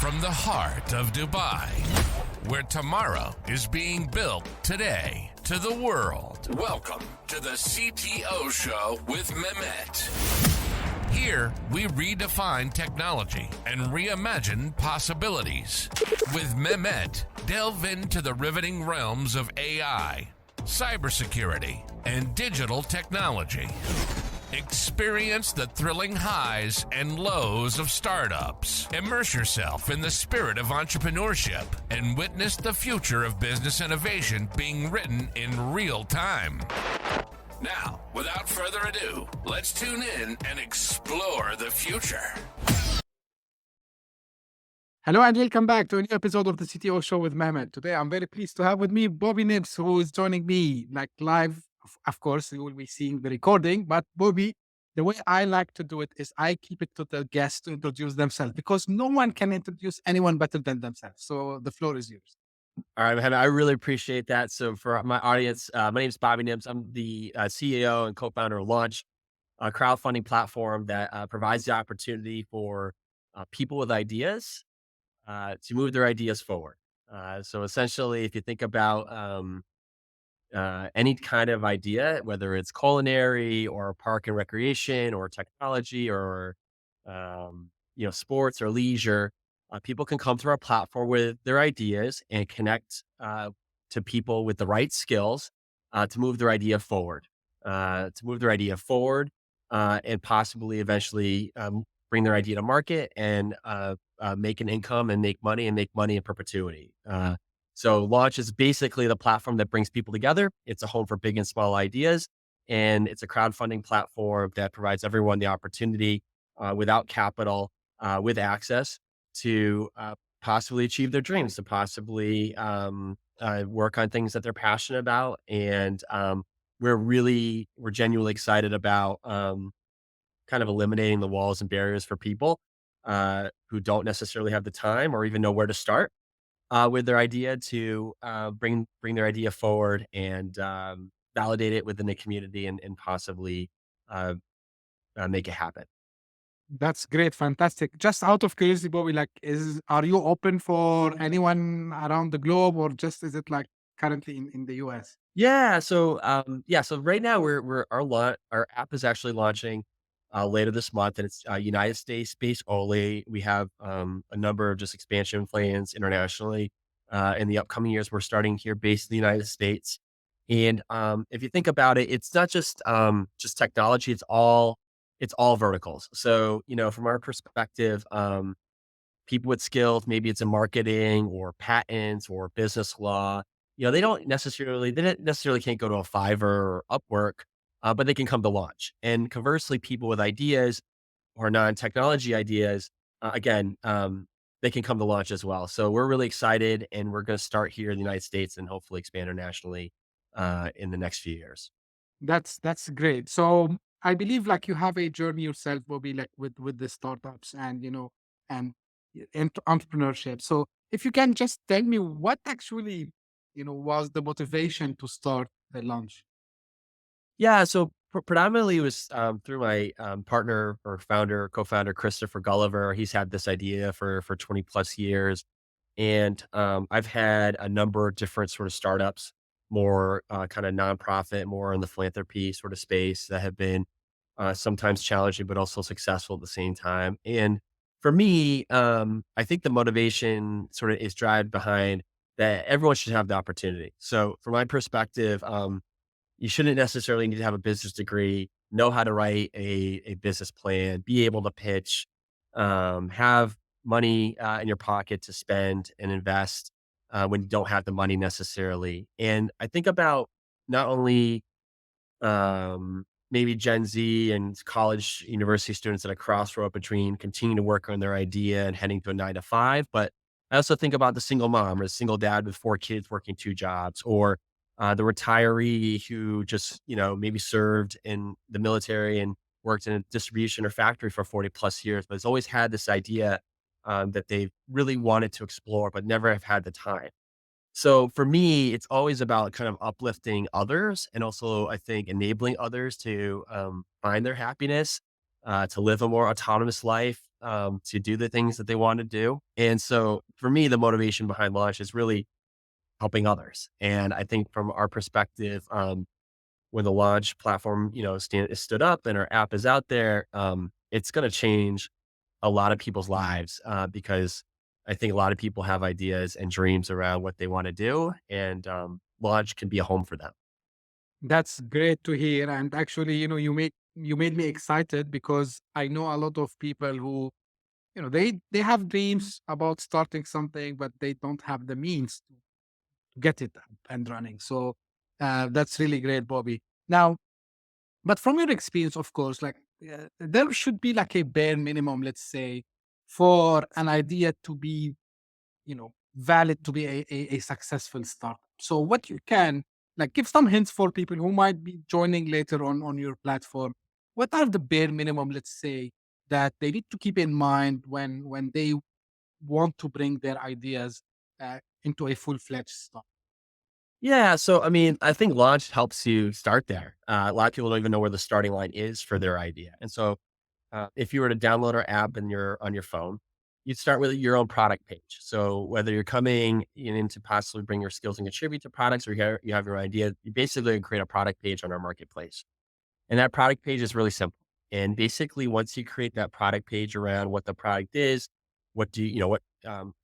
From the heart of Dubai, where tomorrow is being built today, to the world. Welcome to the CTO Show with Mehmet. Here, we redefine technology and reimagine possibilities. With Mehmet, delve into the riveting realms of AI, cybersecurity, and digital technology. Experience the thrilling highs and lows of startups. Immerse yourself in the spirit of entrepreneurship and witness the future of business innovation being written in real time. Now, without further ado, let's tune in and explore the future. Hello and welcome back to a new episode of the CTO Show with Mehmet. Today, I'm very pleased to have with me Bobby Nims, who is joining me live. Of course, you will be seeing the recording, but Bobby, the way I like to do it is I keep it to the guests to introduce themselves because no one can introduce anyone better than themselves. So the floor is yours. All right, Mohammed, I really appreciate that. So for my audience, my name is Bobby Nims. I'm the CEO and co-founder of Lonch, a crowdfunding platform that provides the opportunity for people with ideas to move their ideas forward. So essentially, if you think about any kind of idea, whether it's culinary or park and recreation or technology or sports or leisure, people can come to our platform with their ideas and connect to people with the right skills to move their idea forward, and possibly eventually bring their idea to market and make an income and make money in perpetuity. So Launch is basically the platform that brings people together. It's a home for big and small ideas, and it's a crowdfunding platform that provides everyone the opportunity without capital, with access to possibly achieve their dreams, to possibly work on things that they're passionate about. And we're genuinely excited about kind of eliminating the walls and barriers for people who don't necessarily have the time or even know where to start with their idea to bring their idea forward and validate it within the community and possibly make it happen. That's great. Fantastic. Just out of curiosity, Bobby, are you open for anyone around the globe or just is it currently in the US? Yeah. So right now our app is actually launching later this month, and it's United States based only. We have a number of just expansion plans internationally in the upcoming years. We're starting here based in the United States, and if you think about it, it's not just technology. It's all verticals. So from our perspective, people with skills, maybe it's in marketing or patents or business law. They didn't necessarily can't go to a Fiverr or Upwork, but they can come to Launch. And conversely, people with ideas or non-technology ideas, again, they can come to Launch as well. So we're really excited, and we're going to start here in the United States and hopefully expand internationally in the next few years. That's great. So I believe you have a journey yourself, Bobby, with the startups and and entrepreneurship. So if you can just tell me what actually was the motivation to start the Launch. Yeah, so predominantly it was through my partner or co-founder, Christopher Gulliver. He's had this idea for 20 plus years. And I've had a number of different sort of startups, more kind of nonprofit, more in the philanthropy sort of space that have been sometimes challenging, but also successful at the same time. And for me, I think the motivation sort of is driven behind that everyone should have the opportunity. So from my perspective, you shouldn't necessarily need to have a business degree, know how to write a business plan, be able to pitch, have money in your pocket to spend and invest when you don't have the money necessarily. And I think about not only maybe Gen Z and college, university students at a crossroad between continuing to work on their idea and heading to a 9 to 5, but I also think about the single mom or the single dad with 4 kids working 2 jobs, or the retiree who just, maybe served in the military and worked in a distribution or factory for 40 plus years, but has always had this idea that they really wanted to explore, but never have had the time. So for me, it's always about kind of uplifting others and also, I think, enabling others to find their happiness to live a more autonomous life, to do the things that they want to do. And so for me, the motivation behind Launch is really helping others. And I think from our perspective, when the Launch platform, stood up and our app is out there, it's going to change a lot of people's lives, because I think a lot of people have ideas and dreams around what they want to do, and Launch can be a home for them. That's great to hear. And actually, you made me excited because I know a lot of people who, they have dreams about starting something, but they don't have the means to get it up and running. So that's really great, Bobby. Now, but from your experience, of course, like there should be like a bare minimum, let's say, for an idea to be, valid to be a successful startup. So what you can like give some hints for people who might be joining later on your platform. What are the bare minimum, let's say, that they need to keep in mind when they want to bring their ideas into a full-fledged startup? Yeah, so I mean, I think Launch helps you start there. A lot of people don't even know where the starting line is for their idea, and so if you were to download our app and you're on your phone, you'd start with your own product page. So whether you're coming in to possibly bring your skills and contribute to products, or you have your idea, you basically create a product page on our marketplace. And that product page is really simple. And basically, once you create that product page around what the product is, what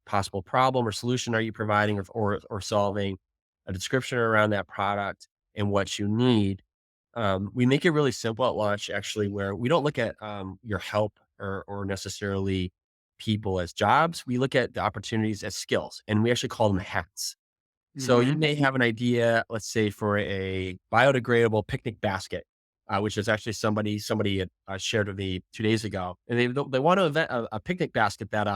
possible problem or solution are you providing or solving, a description around that product and what you need, we make it really simple at Launch, actually, where we don't look at your help or necessarily people as jobs. We look at the opportunities as skills, and we actually call them hats. So you Hmm. may have an idea, let's say, for a biodegradable picnic basket, which is actually somebody had, shared with me 2 days ago, and they want to invent a picnic basket that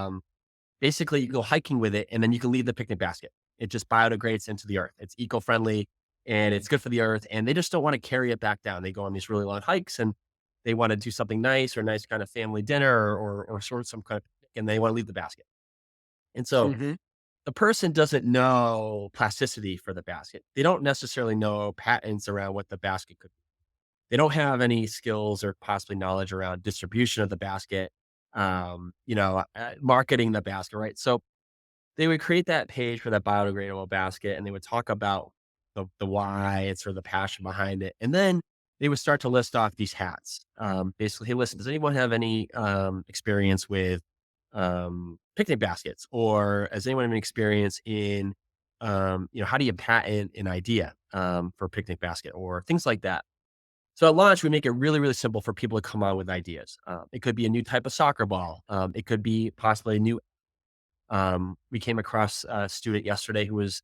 basically you go hiking with it, and then you can leave the picnic basket. It just biodegrades into the earth. It's eco friendly and it's good for the earth, and they just don't want to carry it back down. They go on these really long hikes, and they want to do something nice or a nice kind of family dinner or sort of some kind of picnic, and they want to leave the basket. And so Hmm. the person doesn't know plasticity for the basket. They don't necessarily know patents around what the basket could be. They don't have any skills or possibly knowledge around distribution of the basket, marketing the basket, right? So they would create that page for that biodegradable basket, and they would talk about the why and sort of the passion behind it. And then they would start to list off these hats. Basically, hey, listen, does anyone have any experience with picnic baskets, or has anyone have any experience in, how do you patent an idea for a picnic basket or things like that? So at Launch, we make it really, really simple for people to come on with ideas. It could be a new type of soccer ball. It could be possibly a new. We came across a student yesterday who was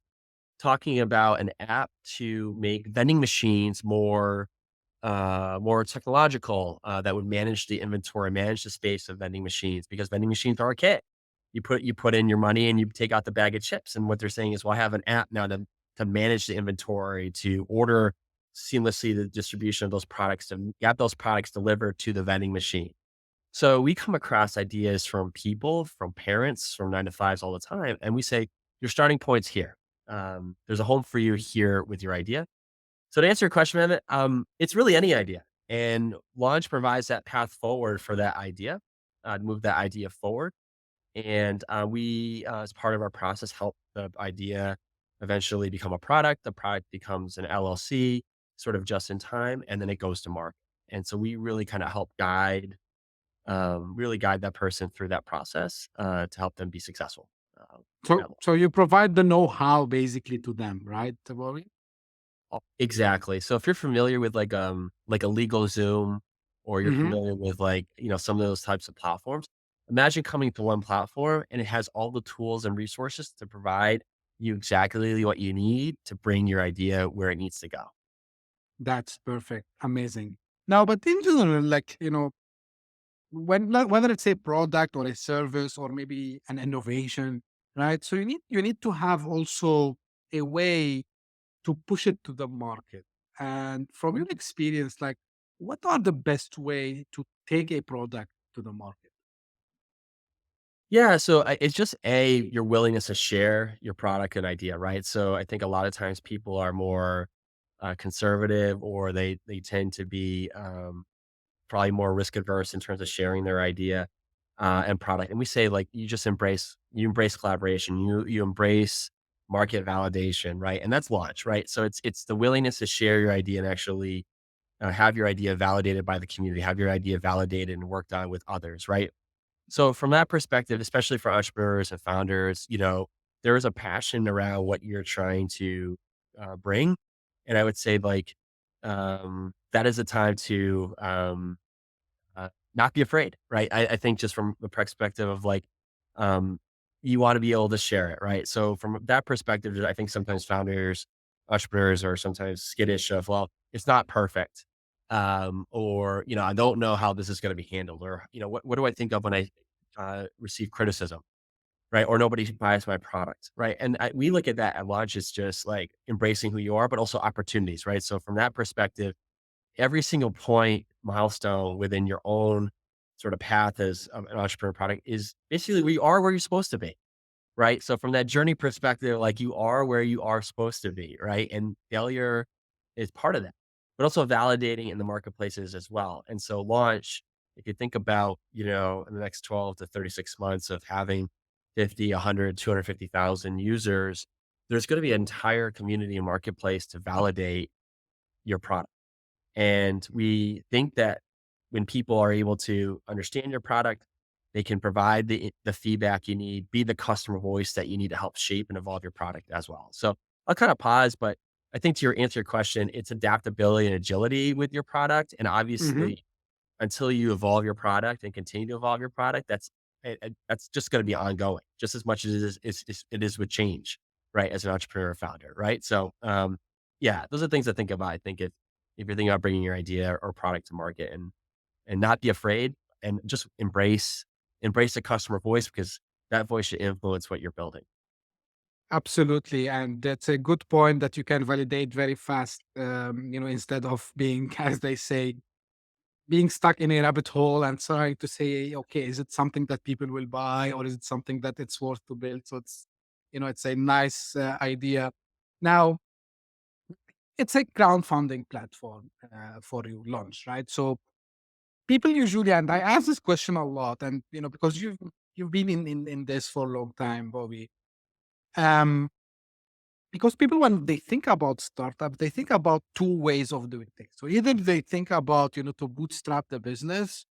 talking about an app to make vending machines more technological, that would manage the inventory, manage the space of vending machines, because vending machines are archaic. You put in your money and you take out the bag of chips. And what they're saying is, well, I have an app now to manage the inventory, to order seamlessly the distribution of those products, to get those products delivered to the vending machine. So we come across ideas from people, from parents, from 9 to 5s all the time. And we say, your starting point's here. There's a home for you here with your idea. So to answer your question, Emmett, it's really any idea. And Launch provides that path forward for that idea, to move that idea forward. And we, as part of our process, help the idea eventually become a product. The product becomes an LLC, sort of just in time, and then it goes to market. And so we really kind of help guide that person through that process, to help them be successful. So, At so you provide the know-how basically to them, right, Bobby? Exactly. So if you're familiar with like a legal Zoom, or you're Hmm. familiar with like, some of those types of platforms, imagine coming to one platform and it has all the tools and resources to provide you exactly what you need to bring your idea where it needs to go. That's perfect. Amazing. Now, but in general, like, whether it's a product or a service or maybe an innovation, right? So you need to have also a way to push it to the market. And from your experience, like what are the best way to take a product to the market? Yeah, so it's just your willingness to share your product and idea, right? So I think a lot of times people are more conservative, or they tend to be probably more risk averse in terms of sharing their idea and product. And we say like you embrace collaboration, you embrace market validation, right? And that's launch, right? So it's the willingness to share your idea and actually have your idea validated by the community, have your idea validated and worked on with others, right? So from that perspective, especially for entrepreneurs and founders, there is a passion around what you're trying to bring, and I would say like that is a time to not be afraid, right? I think just from the perspective of like um, you want to be able to share it, right? So from that perspective, I think sometimes founders, entrepreneurs are sometimes skittish of, well, it's not perfect. Or, I don't know how this is going to be handled, or, what do I think of when I receive criticism, right? Or nobody buys my product, right? And we look at that at Launch as just like embracing who you are, but also opportunities, right? So from that perspective, every single point, milestone within your own sort of path as an entrepreneur product is basically we are where you're supposed to be, right? So from that journey perspective, like you are where you are supposed to be, right? And failure is part of that, but also validating in the marketplaces as well. And so launch, if you think about, in the next 12 to 36 months of having 50, 100, 250,000 users, there's going to be an entire community and marketplace to validate your product. And we think that when people are able to understand your product, they can provide the feedback you need, be the customer voice that you need to help shape and evolve your product as well. So I'll kind of pause, but I think to answer your question, it's adaptability and agility with your product. And Hmm. obviously, until you evolve your product and continue to evolve your product, that's just going to be ongoing, just as much as it is with change, right? As an entrepreneur or founder, right? So, yeah, those are things to think about. I think if you're thinking about bringing your idea or product to market, and not be afraid, and just embrace the customer voice, because that voice should influence what you're building. Absolutely. And that's a good point that you can validate very fast, instead of being, as they say, being stuck in a rabbit hole and trying to say, okay, is it something that people will buy or is it something that it's worth to build? So it's a nice idea. Now, it's a crowdfunding platform for you, Launch, right? So people usually, and I ask this question a lot, and because you've been in this for a long time, Bobby. Um, because people, when they think about startup, they think about two ways of doing things. So either they think about, to bootstrap the business,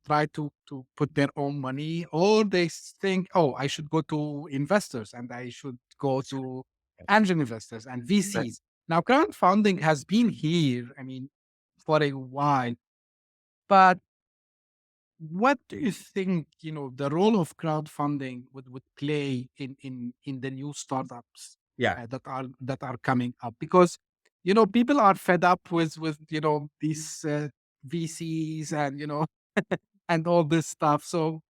try to put their own money, or they think, oh, I should go to investors and I should go to angel investors and Right. VCs. Now, crowdfunding has been here, I mean, for a while, but what do you think, the role of crowdfunding would play in the new startups Yeah. that are coming up? Because people are fed up with these VCs and and all this stuff. So,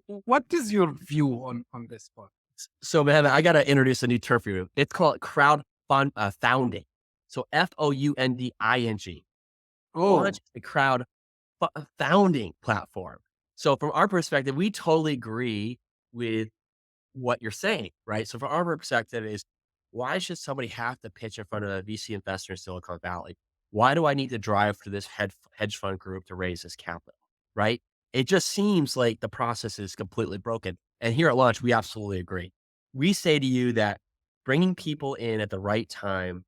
what is your view on this part? So, man, I got to introduce a new term for you. It's called founding. So FOUNDING. Launch Oh, a founding platform. So from our perspective, we totally agree with what you're saying, right? So from our perspective is, why should somebody have to pitch in front of a VC investor in Silicon Valley? Why do I need to drive to this hedge fund group to raise this capital, right? It just seems like the process is completely broken. And here at Launch, we absolutely agree. We say to you that bringing people in at the right time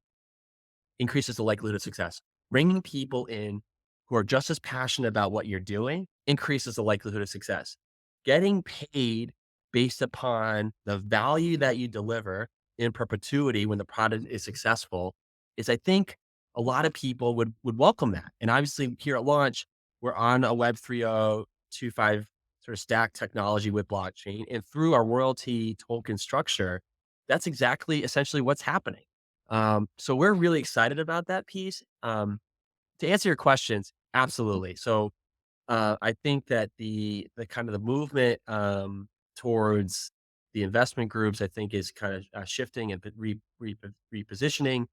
increases the likelihood of success. Bringing people in who are just as passionate about what you're doing increases the likelihood of success. Getting paid based upon the value that you deliver in perpetuity when the product is successful is, I think, a lot of people would welcome that. And obviously, here at Launch, we're on a Web 3.0 sort of stack technology with blockchain. And through our royalty token structure, that's exactly essentially what's happening. So we're really excited about that piece. To answer your questions, absolutely. So I think that the kind of the movement towards the investment groups, I think, is kind of shifting and repositioning.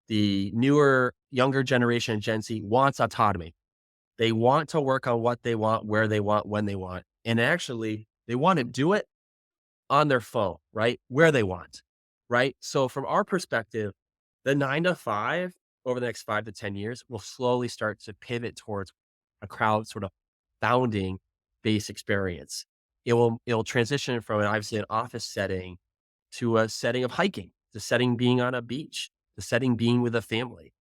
The newer, younger generation, Gen Z, wants autonomy. They want to work on what they want, where they want, when they want, and actually, they want to do it on their phone, right? Where they want, right? So from our perspective, the 9 to 5 over the next 5 to 10 years will slowly start to pivot towards a crowd sort of founding based experience. It'll transition from obviously an office setting to a setting of hiking, the setting being on a beach, the setting being with a family.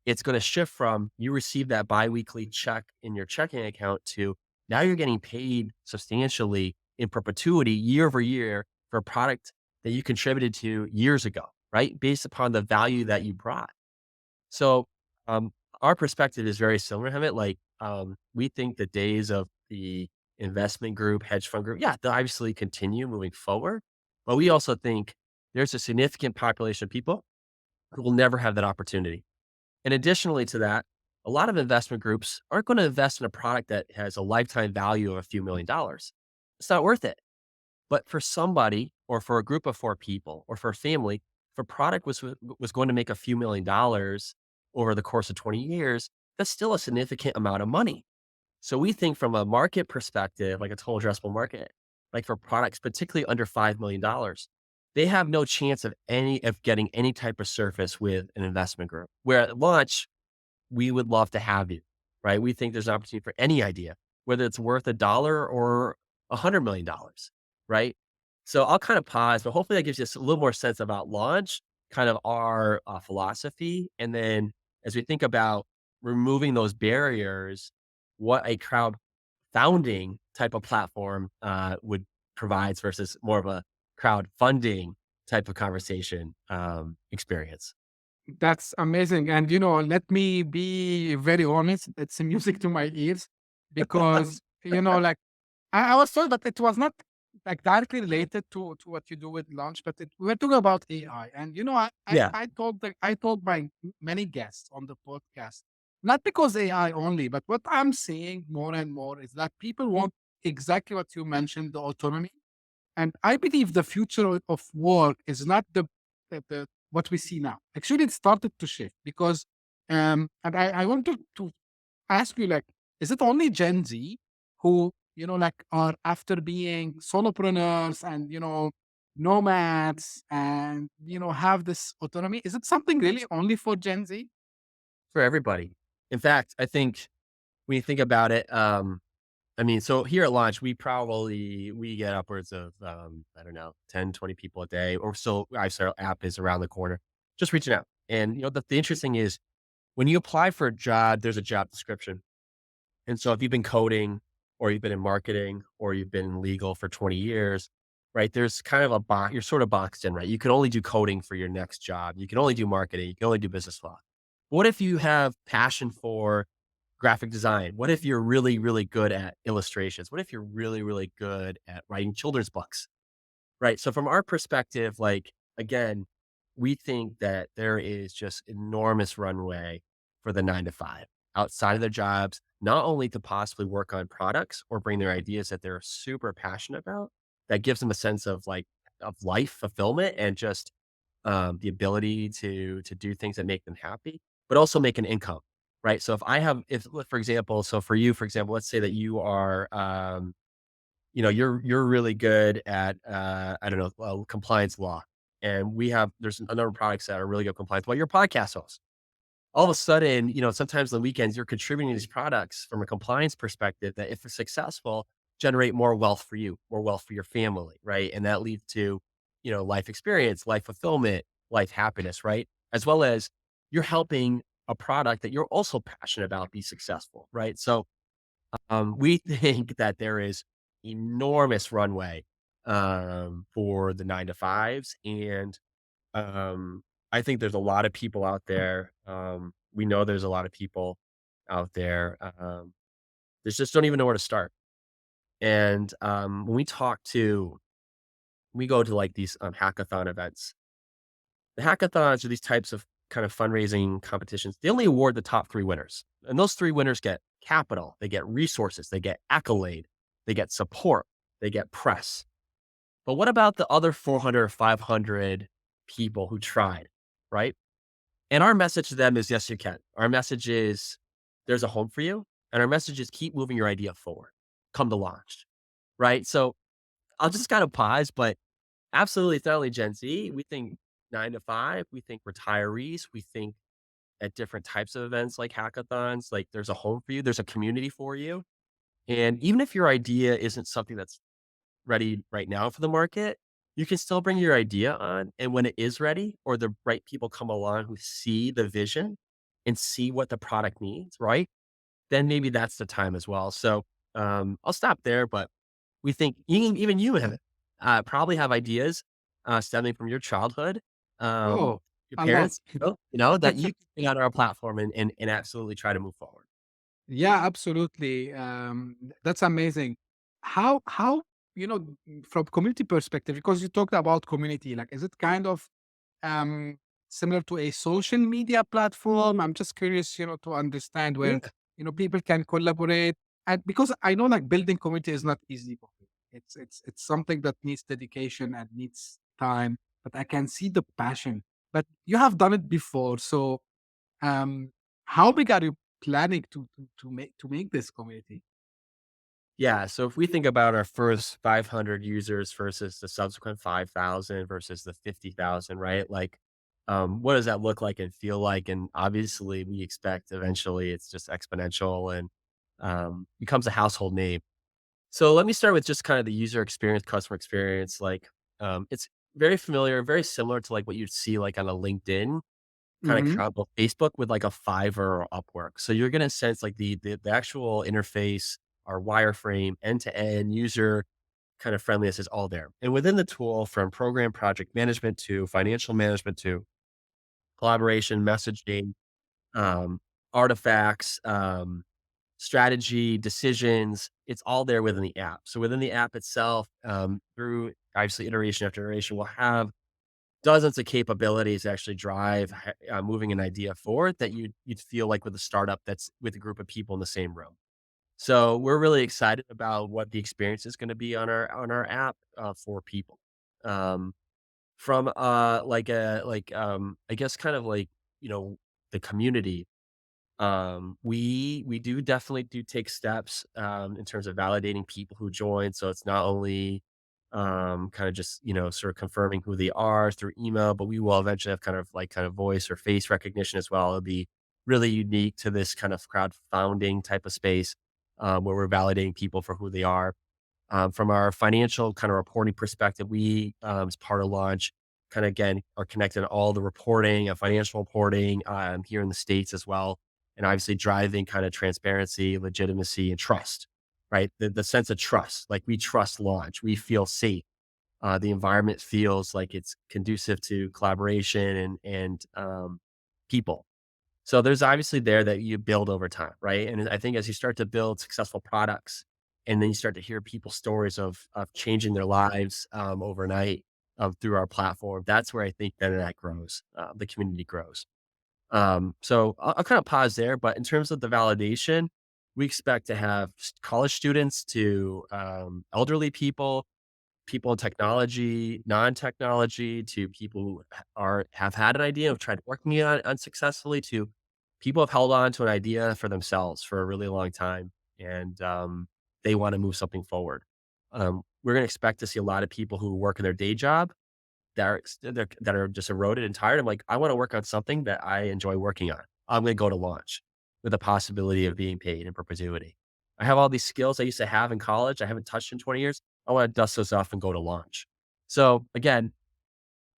It's going to shift from you receive that biweekly check in your checking account to now you're getting paid substantially in perpetuity year over year for a product that you contributed to years ago, right? Based upon the value that you brought. So, our perspective is very similar to it. Like, we think the days of the investment group, hedge fund group, yeah, they'll obviously continue moving forward. But we also think there's a significant population of people who will never have that opportunity. And additionally to that, a lot of investment groups aren't going to invest in a product that has a lifetime value of a few $1,000,000. It's not worth it. But for somebody or for a group of 4 people or for a family, if a product was going to make a few $1,000,000 over the course of 20 years, that's still a significant amount of money. So we think from a market perspective, like a total addressable market, like for products particularly under $5 million, they have no chance of getting any type of surface with an investment group. Where at Launch, we would love to have you, right? We think there's an opportunity for any idea, whether it's worth $1 or $100 million, right? So I'll kind of pause, but hopefully that gives you a little more sense about Launch, kind of our philosophy. And then as we think about removing those barriers, what a crowdfunding type of platform would provides versus more of a crowdfunding type of conversation experience. That's amazing. And, let me be very honest, it's music to my ears because, like, I was told that it was not like directly related to what you do with Launch, but we're talking about AI. And, Yeah. I told my many guests on the podcast, not because AI only, but what I'm seeing more and more is that people want exactly what you mentioned, the autonomy. And I believe the future of work is not the what we see now. Actually, it started to shift because, and I want to ask you, like, is it only Gen Z who, like, are after being solopreneurs and, nomads and, have this autonomy? Is it something really only for Gen Z? For everybody. In fact, I think when you think about it, I mean, so here at Launch, we get upwards of, I don't know, 10, 20 people a day, or so our app is around the corner, just reaching out. And, the interesting is when you apply for a job, there's a job description. And so if you've been coding or you've been in marketing or you've been in legal for 20 years, right, there's kind of a box, you're sort of boxed in, right? You can only do coding for your next job. You can only do marketing. You can only do business law. What if you have passion for graphic design? What if you're really, really good at illustrations? What if you're really, really good at writing children's books? Right. So from our perspective, like, again, we think that there is just enormous runway for the 9 to 5 outside of their jobs, not only to possibly work on products or bring their ideas that they're super passionate about, that gives them a sense of like of life fulfillment and just the ability to do things that make them happy, but also make an income. Right. So if for example, so for you, for example, let's say that you are you're really good at, I don't know, compliance law. And there's a number of products that are really good at compliance. Well, you're a podcast host. All of a sudden, sometimes on the weekends, you're contributing to these products from a compliance perspective that if it's successful, generate more wealth for you, more wealth for your family. Right. And that leads to, life experience, life fulfillment, life happiness. Right. As well as you're helping a product that you're also passionate about be successful. Right. So, we think that there is enormous runway for the 9 to 5s. And I think there's a lot of people out there. We know there's a lot of people out there that just don't even know where to start. And when we go to like these hackathon events, the hackathons are these types of kind of fundraising competitions. They only award the top 3 winners. And those 3 winners get capital, they get resources, they get accolade, they get support, they get press. But what about the other 400 or 500 people who tried, right? And our message to them is yes, you can. Our message is there's a home for you. And our message is keep moving your idea forward. Come to Launch, right? So I'll just kind of pause, but absolutely, thoroughly Gen Z. We think 9 to 5. We think retirees. We think at different types of events like hackathons. Like there's a home for you, there's a community for you. And even if your idea isn't something that's ready right now for the market, you can still bring your idea on. And when it is ready, or the right people come along who see the vision and see what the product needs, right? Then maybe that's the time as well. So I'll stop there, but we think even you have probably have ideas stemming from your childhood, um, Oh, your a lot. parents, that you can bring on our platform and absolutely try to move forward. Yeah, absolutely. That's amazing. How from community perspective, because you talked about community, like is it kind of um similar to a social media platform? I'm just curious, to understand where Yeah. people can collaborate, and because I know like building community is not easy. Bobby. It's something that needs dedication and needs time, but I can see the passion. But you have done it before, so um, how big are you planning to make this community? Yeah, so if we think about our first 500 users versus the subsequent 5,000 versus the 50,000, right? Like, what does that look like and feel like? And obviously, we expect eventually it's just exponential and becomes a household name. So let me start with just kind of the user experience, customer experience. Like, it's very familiar, very similar to like what you'd see like on a LinkedIn kind of Mhm. combo Facebook with like a Fiverr or Upwork. So you're gonna sense like the actual interface, our wireframe, end to end user kind of friendliness is all there. And within the tool, from program project management to financial management to collaboration, messaging, um, artifacts, strategy, decisions, it's all there within the app. So within the app itself, through obviously iteration after iteration, we'll have dozens of capabilities to actually drive moving an idea forward that you'd feel like with a startup that's with a group of people in the same room. So we're really excited about what the experience is going to be on our app for people. Um, from I guess kind of like you know the community, we do definitely do take steps, in terms of validating people who join. So it's not only, kind of just, sort of confirming who they are through email, but we will eventually have kind of voice or face recognition as well. It'll be really unique to this kind of crowdfunding type of space, where we're validating people for who they are. From our financial kind of reporting perspective, we, as part of Launch, kind of again are connected to all the reporting, financial reporting, here in the States as well. And obviously driving kind of transparency, legitimacy, and trust, right? The sense of trust, like we trust Launch, we feel safe. The environment feels like it's conducive to collaboration and people. So there's obviously there that you build over time, right? And I think as you start to build successful products, and then you start to hear people's stories of changing their lives overnight through our platform, that's where I think then that grows, the community grows. So I'll kind of pause there, but in terms of the validation, we expect to have college students to elderly people, people in technology, non-technology, to people who have had an idea, have tried working on it unsuccessfully, to people have held on to an idea for themselves for a really long time, and they want to move something forward. We're going to expect to see a lot of people who work in their day job that are just eroded and tired. I'm like, I want to work on something that I enjoy working on. I'm going to go to Launch with the possibility of being paid in perpetuity. I have all these skills I used to have in college. I haven't touched in 20 years. I want to dust those off and go to Launch. So again,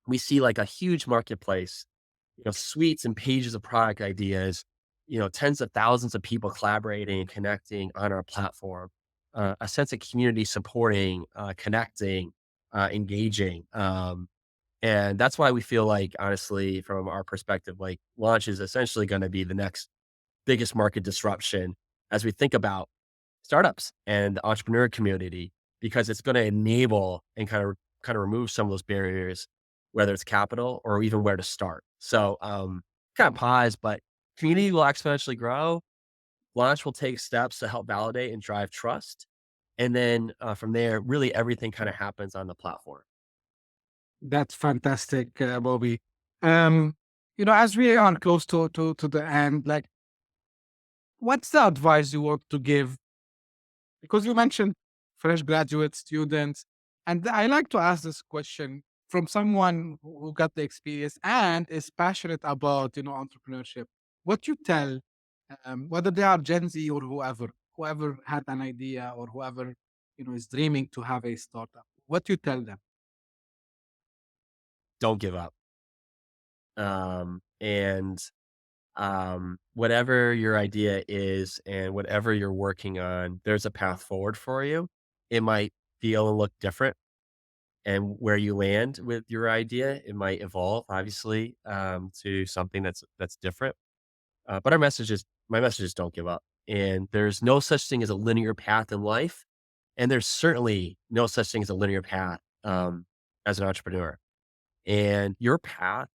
we see like a huge marketplace, suites and pages of product ideas, tens of thousands of people collaborating and connecting on our platform, a sense of community supporting, connecting, engaging. And that's why we feel like, honestly, from our perspective, like Launch is essentially going to be the next biggest market disruption as we think about startups and the entrepreneur community, because it's going to enable and kind of remove some of those barriers, whether it's capital or even where to start. So, kind of pause, but community will exponentially grow. Launch will take steps to help validate and drive trust. And then from there, really everything kind of happens on the platform. That's fantastic, Bobby. Um, as we are close to the end, like, what's the advice you want to give? Because you mentioned fresh graduate students, and I like to ask this question from someone who got the experience and is passionate about, entrepreneurship. what you tell, whether they are Gen Z or whoever had an idea or whoever is dreaming to have a startup, what you tell them? Don't give up. And whatever your idea is and whatever you're working on, there's a path forward for you. It might feel and look different, and where you land with your idea, it might evolve, obviously, to something that's different. But my message is don't give up. And there's no such thing as a linear path in life, and there's certainly no such thing as a linear path as an entrepreneur. And your path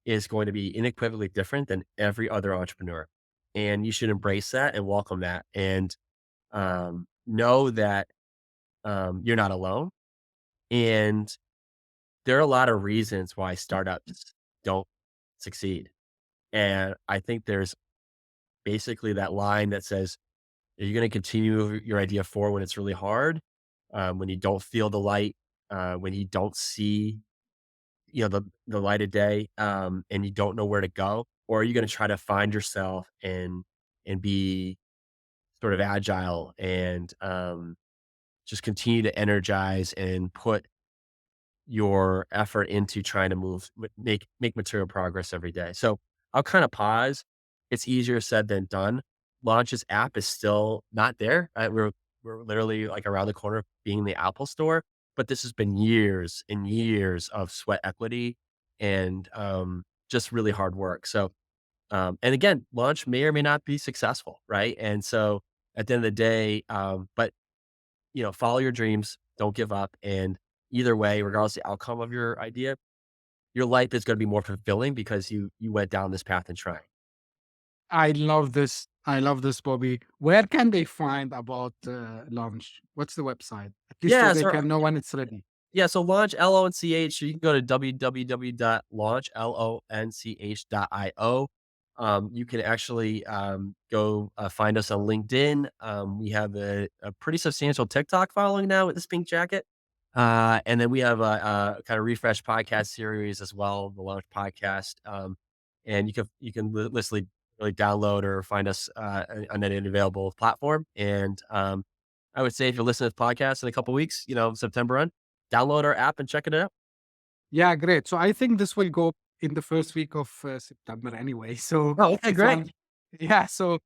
is going to be unequivocally different than every other entrepreneur. And you should embrace that and welcome that. And know that you're not alone. And there are a lot of reasons why startups don't succeed. And I think there's basically that line that says, are you going to continue your idea forward when it's really hard? When you don't feel the light, when you don't see the light of day, and you don't know where to go? Or are you gonna try to find yourself and be sort of agile and, just continue to energize and put your effort into trying to make material progress every day? So, I'll kinda pause. It's easier said than done. Launch's app is still not there. We're literally, like, around the corner being in the Apple Store, but this has been years and years of sweat equity and, just really hard work. So, and again, Launch may or may not be successful, right? And so at the end of the day, but follow your dreams, don't give up. And either way, regardless of the outcome of your idea, your life is going to be more fulfilling because you went down this path and trying. I love this. I love this, Bobby. Where can they find about Launch? What's the website? At least so Yeah, they so can know when it's ready. Yeah, so Lonch, Lonch, you can go to www.launch.io. You can actually go find us on LinkedIn. We have a pretty substantial TikTok following now with this pink jacket. And then we have a kind of refresh podcast series as well, the Launch podcast. And you can literally really download or find us on any available platform. And I would say if you're listening to the podcast in a couple weeks, September on, download our app and check it out. Yeah, great. So I think this will go in the first week of September anyway. So Oh, okay, it's great. yeah. So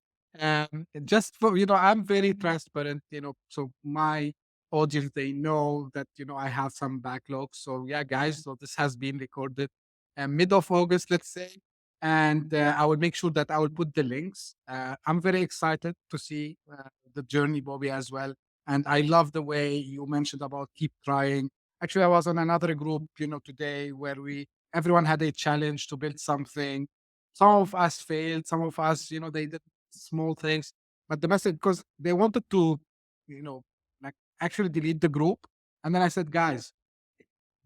just for I'm very transparent. So my audience, they know that I have some backlog. So yeah, guys. So this has been recorded mid of August, let's say, and I will make sure that I will put the links. I'm very excited to see the journey, Bobby, as well. And I love the way you mentioned about keep trying. Actually, I was on another group, today where everyone had a challenge to build something. Some of us failed, some of us, they did small things. But the message, because they wanted to, like actually delete the group. And then I said, guys,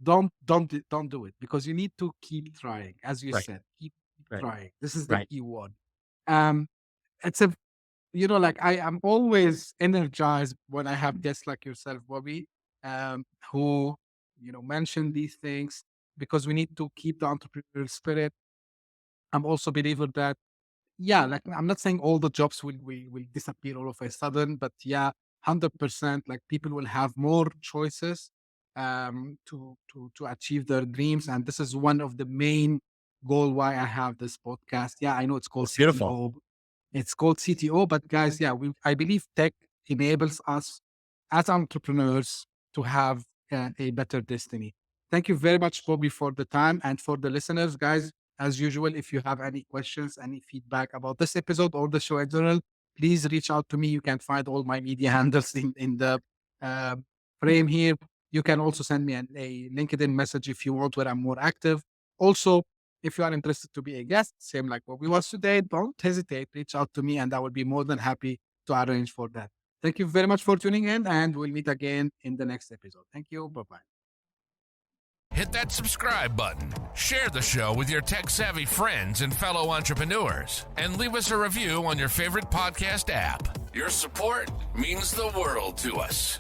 don't do it because you need to keep trying. As you Right, said, keep right, trying. This is the right. key word. Um, it's a like I am always energized when I have guests like yourself, Bobby, who mention these things because we need to keep the entrepreneurial spirit. I'm also a believer that like I'm not saying all the jobs will disappear all of a sudden, but 100% like people will have more choices to achieve their dreams, and this is one of the main goal why I have this podcast. Yeah, I know it's called It's beautiful. CTO, but guys, I believe tech enables us as entrepreneurs to have a better destiny. Thank you very much, Bobby, for the time, and for the listeners, guys. As usual, if you have any questions, any feedback about this episode or the show in general, please reach out to me. You can find all my media handles in the uh, frame here. You can also send me a LinkedIn message if you want, where I'm more active. Also, if you are interested to be a guest, same like what we was today, don't hesitate. Reach out to me and I will be more than happy to arrange for that. Thank you very much for tuning in, and we'll meet again in the next episode. Thank you. Bye-bye. Hit that subscribe button, share the show with your tech-savvy friends and fellow entrepreneurs, and leave us a review on your favorite podcast app. Your support means the world to us.